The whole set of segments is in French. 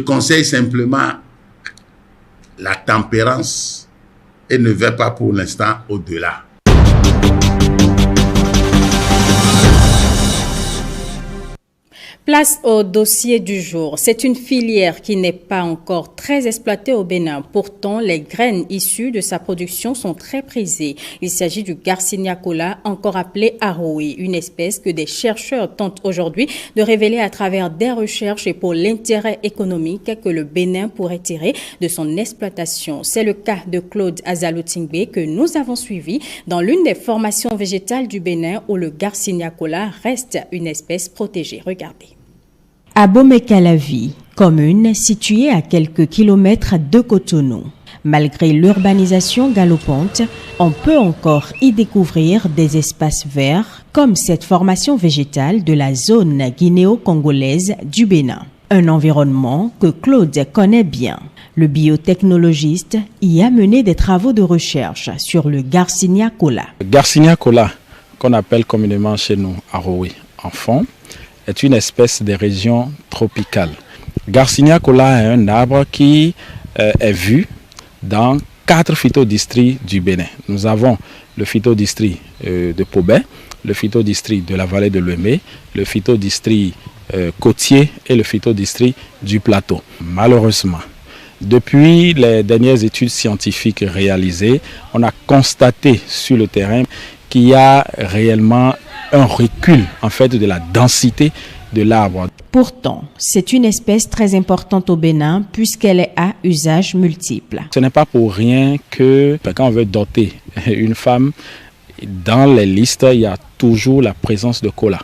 Je conseille simplement la tempérance et ne vais pas pour l'instant au-delà. Place au dossier du jour. C'est une filière qui n'est pas encore très exploitée au Bénin. Pourtant, les graines issues de sa production sont très prisées. Il s'agit du Garcinia Cola, encore appelé Aroé, une espèce que des chercheurs tentent aujourd'hui de révéler à travers des recherches et pour l'intérêt économique que le Bénin pourrait tirer de son exploitation. C'est le cas de Claude Azalotingbe que nous avons suivi dans l'une des formations végétales du Bénin où le Garcinia Cola reste une espèce protégée. Regardez. À Bomé-Calavi, commune située à quelques kilomètres de Cotonou. Malgré l'urbanisation galopante, on peut encore y découvrir des espaces verts comme cette formation végétale de la zone guinéo-congolaise du Bénin. Un environnement que Claude connaît bien. Le biotechnologiste y a mené des travaux de recherche sur le Garcinia Cola. Garcinia Cola, qu'on appelle communément chez nous Aroé en fond, est une espèce des régions tropicales. Garcinia Cola est un arbre qui est vu dans 4 phytodistricts du Bénin. Nous avons le phytodistrict de Pobé, le phytodistrict de la vallée de l'Ouémé, le phytodistrict côtier et le phytodistrict du plateau. Malheureusement, depuis les dernières études scientifiques réalisées, on a constaté sur le terrain qu'il y a réellement un recul en fait de la densité de l'arbre. Pourtant, c'est une espèce très importante au Bénin puisqu'elle est à usage multiple. Ce n'est pas pour rien que quand on veut doter une femme, dans les listes, il y a toujours la présence de cola.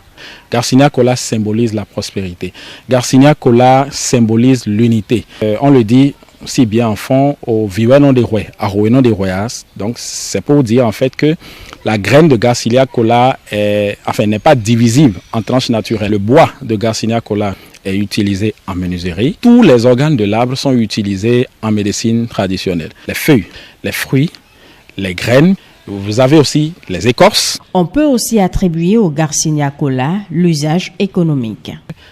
Garcinia Cola symbolise la prospérité. Garcinia Cola symbolise l'unité. On le dit si bien en fond au vivant non des rois, Aroé non des royas. Donc c'est pour dire en fait que la graine de Garcinia Cola n'est pas divisible en tranches naturelles. Le bois de Garcinia Cola est utilisé en menuiserie. Tous les organes de l'arbre sont utilisés en médecine traditionnelle. Les feuilles, les fruits, les graines. Vous avez aussi les écorces. On peut aussi attribuer au Garcinia Cola l'usage économique.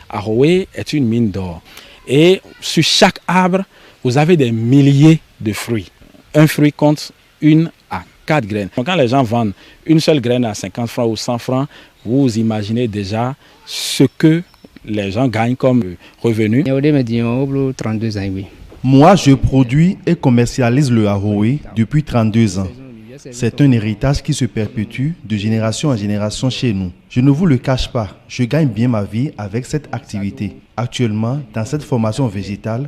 Aroé est une mine d'or. Et sur chaque arbre, vous avez des milliers de fruits. Un fruit compte 1 à 4 graines. Donc quand les gens vendent une seule graine à 50 francs ou 100 francs, vous imaginez déjà ce que les gens gagnent comme revenu. 32 ans, oui. Moi, je produis et commercialise le Aroé depuis 32 ans. C'est un héritage qui se perpétue de génération en génération chez nous. Je ne vous le cache pas, je gagne bien ma vie avec cette activité. Actuellement, dans cette formation végétale,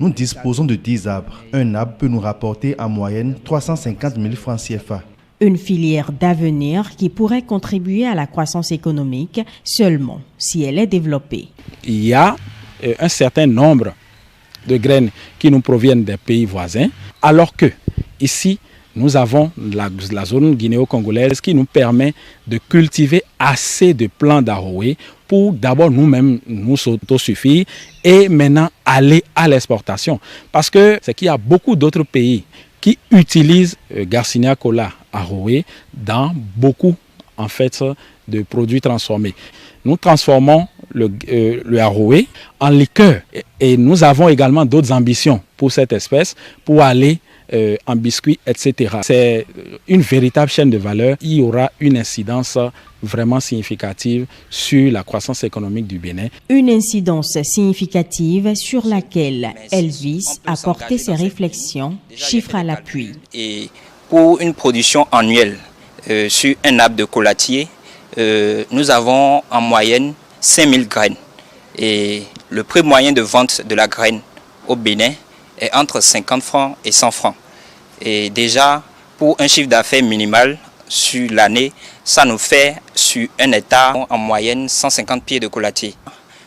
nous disposons de 10 arbres. Un arbre peut nous rapporter en moyenne 350 000 francs CFA. Une filière d'avenir qui pourrait contribuer à la croissance économique seulement si elle est développée. Il y a un certain nombre de graines qui nous proviennent des pays voisins, alors que ici, nous avons la zone guinéo-congolaise qui nous permet de cultiver assez de plants d'Aroé pour d'abord nous-mêmes nous autosuffire et maintenant aller à l'exportation. Parce que c'est qu'il y a beaucoup d'autres pays qui utilisent Garcinia Cola Aroé dans beaucoup en fait de produits transformés. Nous transformons le Aroé en liqueur et nous avons également d'autres ambitions pour cette espèce pour aller en biscuits, etc. C'est une véritable chaîne de valeur. Il y aura une incidence vraiment significative sur la croissance économique du Bénin. Une incidence significative sur laquelle Elvis a porté ses réflexions, chiffres à l'appui. Et pour une production annuelle sur un arbre de colatier, nous avons en moyenne 5000 graines. Et le prix moyen de vente de la graine au Bénin est entre 50 francs et 100 francs. Et déjà, pour un chiffre d'affaires minimal sur l'année, ça nous fait sur un hectare en moyenne 150 pieds de colatier.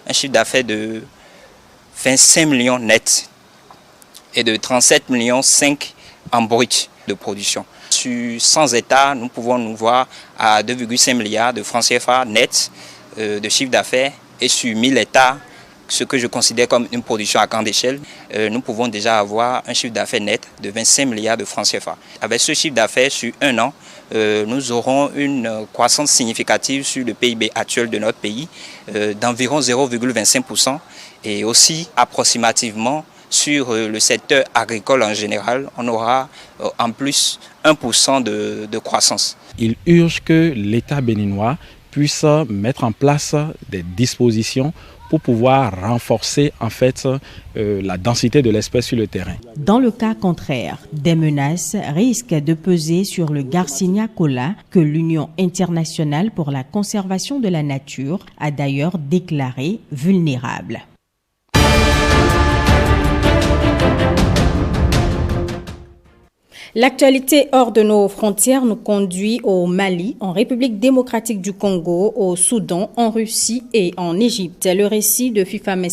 Un chiffre d'affaires de 25 millions net et de 37 millions 5 en brut de production. Sur 100 hectares, nous pouvons nous voir à 2,5 milliards de francs CFA net de chiffre d'affaires et sur 1000 hectares, ce que je considère comme une production à grande échelle, nous pouvons déjà avoir un chiffre d'affaires net de 25 milliards de francs CFA. Avec ce chiffre d'affaires, sur un an, nous aurons une croissance significative sur le PIB actuel de notre pays d'environ 0,25% Et aussi, approximativement, sur le secteur agricole en général, on aura en plus 1% de croissance. Il urge que l'État béninois puisse mettre en place des dispositions pour pouvoir renforcer en fait la densité de l'espèce sur le terrain. Dans le cas contraire, des menaces risquent de peser sur le Garcinia kola que l'Union internationale pour la conservation de la nature a d'ailleurs déclaré vulnérable. L'actualité hors de nos frontières nous conduit au Mali, en République démocratique du Congo, au Soudan, en Russie et en Égypte. Le récit de FIFA